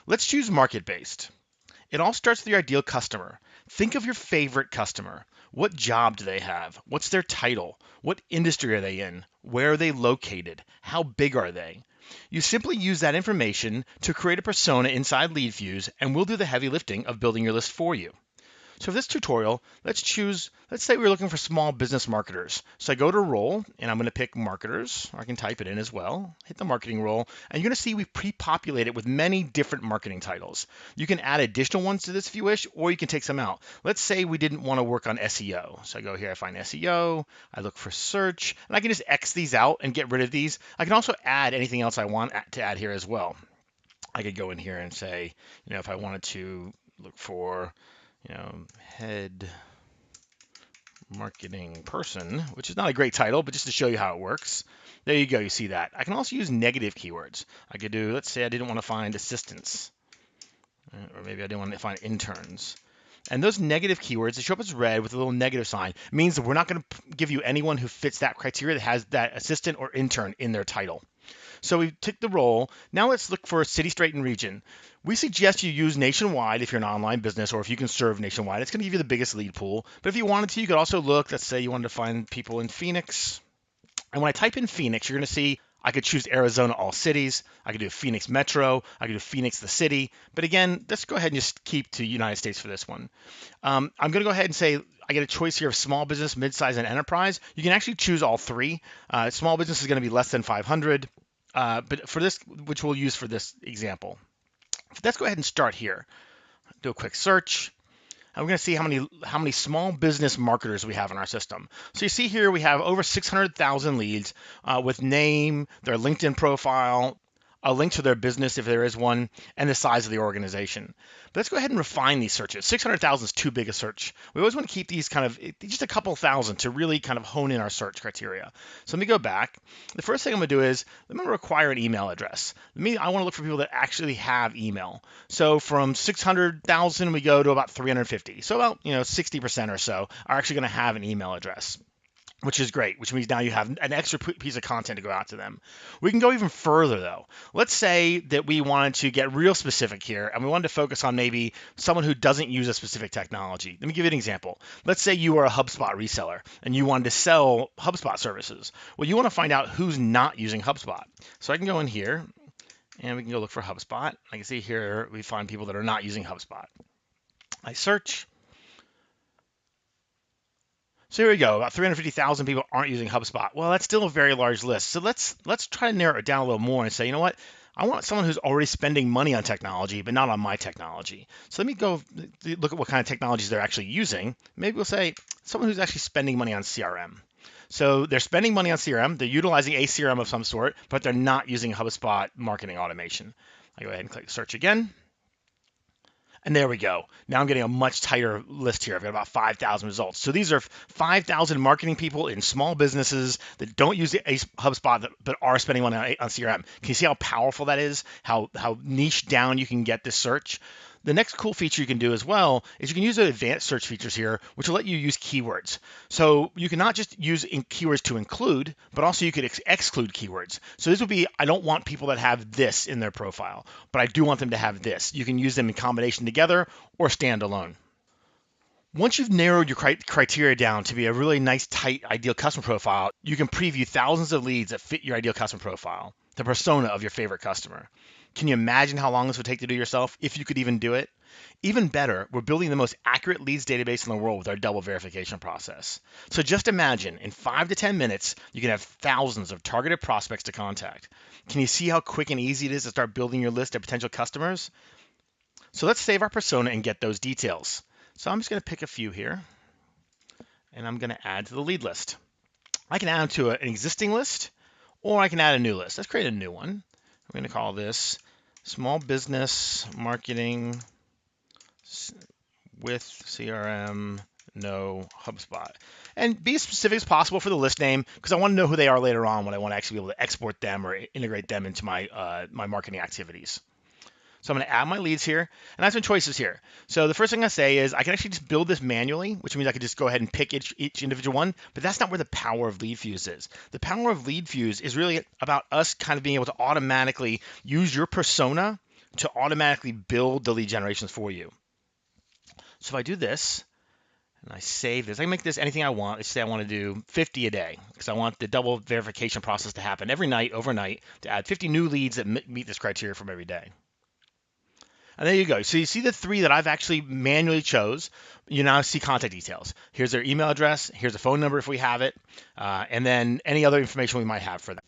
Let's choose market-based. It all starts with your ideal customer. Think of your favorite customer. What job do they have? What's their title? What industry are they in? Where are they located? How big are they? You simply use that information to create a persona inside LeadFuze, and we'll do the heavy lifting of building your list for you. So for this tutorial, let's say we're looking for small business marketers. So I go to role and I'm going to pick marketers, or I can type it in as well, hit the marketing role, and you're going to see we've pre-populated with many different marketing titles. You can add additional ones to this if you wish, or you can take some out. Let's say we didn't want to work on SEO. So I go here, I find SEO, I look for search, and I can just X these out and get rid of these. I can also add anything else I want to add here as well. I could go in here and say, if I wanted to look for head marketing person, which is not a great title, but just to show you how it works. There you go, you see that. I can also use negative keywords. I could do, let's say I didn't want to find assistants, or maybe I didn't want to find interns. And those negative keywords, they show up as red with a little negative sign. It means that we're not going to give you anyone who fits that criteria that has that assistant or intern in their title. So we took the role. Now let's look for city, state, and region. We suggest you use nationwide if you're an online business, or if you can serve nationwide. It's going to give you the biggest lead pool. But if you wanted to, you could also look, let's say you wanted to find people in Phoenix. And when I type in Phoenix, you're going to see I could choose Arizona, all cities. I could do Phoenix Metro. I could do Phoenix, the city. But again, let's go ahead and just keep to United States for this one. I'm going to go ahead and say I get a choice here of small business, midsize, and enterprise. You can actually choose all three. Small business is going to be less than 500. But for this, which we'll use for this example, let's go ahead and start here. Do a quick search. And we're going to see how many small business marketers we have in our system. So you see here we have over 600,000 leads with name, their LinkedIn profile, a link to their business if there is one, and the size of the organization. But let's go ahead and refine these searches. 600,000 is too big a search. We always want to keep these kind of just a couple thousand to really kind of hone in our search criteria. So let me go back. The first thing I'm going to do is I'm going to require an email address. I want to look for people that actually have email. So from 600,000 we go to about 350. So about 60% or so are actually going to have an email address, which is great, which means now you have an extra piece of content to go out to them. We can go even further, though. Let's say that we wanted to get real specific here, and we wanted to focus on maybe someone who doesn't use a specific technology. Let me give you an example. Let's say you are a HubSpot reseller, and you wanted to sell HubSpot services. Well, you want to find out who's not using HubSpot. So I can go in here, and we can go look for HubSpot. I can see here we find people that are not using HubSpot. I search. So here we go, about 350,000 people aren't using HubSpot. Well, that's still a very large list. So let's try to narrow it down a little more and say, you know what? I want someone who's already spending money on technology, but not on my technology. So let me go look at what kind of technologies they're actually using. Maybe we'll say someone who's actually spending money on CRM. So they're spending money on CRM. They're utilizing a CRM of some sort, but they're not using HubSpot marketing automation. I go ahead and click search again. And there we go. Now I'm getting a much tighter list here. I've got about 5,000 results. So these are 5,000 marketing people in small businesses that don't use HubSpot but are spending money on CRM. Can you see how powerful that is? How niche down you can get this search? The next cool feature you can do as well is you can use the advanced search features here, which will let you use keywords. So you can not just use keywords to include, but also you could exclude keywords. So this would be, I don't want people that have this in their profile, but I do want them to have this. You can use them in combination together or standalone. Once you've narrowed your criteria down to be a really nice, tight, ideal customer profile, you can preview thousands of leads that fit your ideal customer profile, the persona of your favorite customer. Can you imagine how long this would take to do yourself, if you could even do it? Even better, we're building the most accurate leads database in the world with our double verification process. So just imagine, in 5 to 10 minutes, you can have thousands of targeted prospects to contact. Can you see how quick and easy it is to start building your list of potential customers? So let's save our persona and get those details. So I'm just going to pick a few here, and I'm going to add to the lead list. I can add them to an existing list, or I can add a new list. Let's create a new one. We're going to call this Small Business Marketing with CRM, no HubSpot. And be as specific as possible for the list name, because I want to know who they are later on when I want to actually be able to export them or integrate them into my marketing activities. So I'm going to add my leads here, and I have some choices here. So the first thing I say is I can actually just build this manually, which means I could just go ahead and pick each individual one, but that's not where the power of LeadFuze is. The power of LeadFuze is really about us kind of being able to automatically use your persona to automatically build the lead generations for you. So if I do this and I save this, I can make this anything I want. Let's say I want to do 50 a day because I want the double verification process to happen every night, overnight, to add 50 new leads that meet this criteria from every day. And there you go. So you see the 3 that I've actually manually chose. You now see contact details. Here's their email address. Here's a phone number if we have it. And then any other information we might have for them.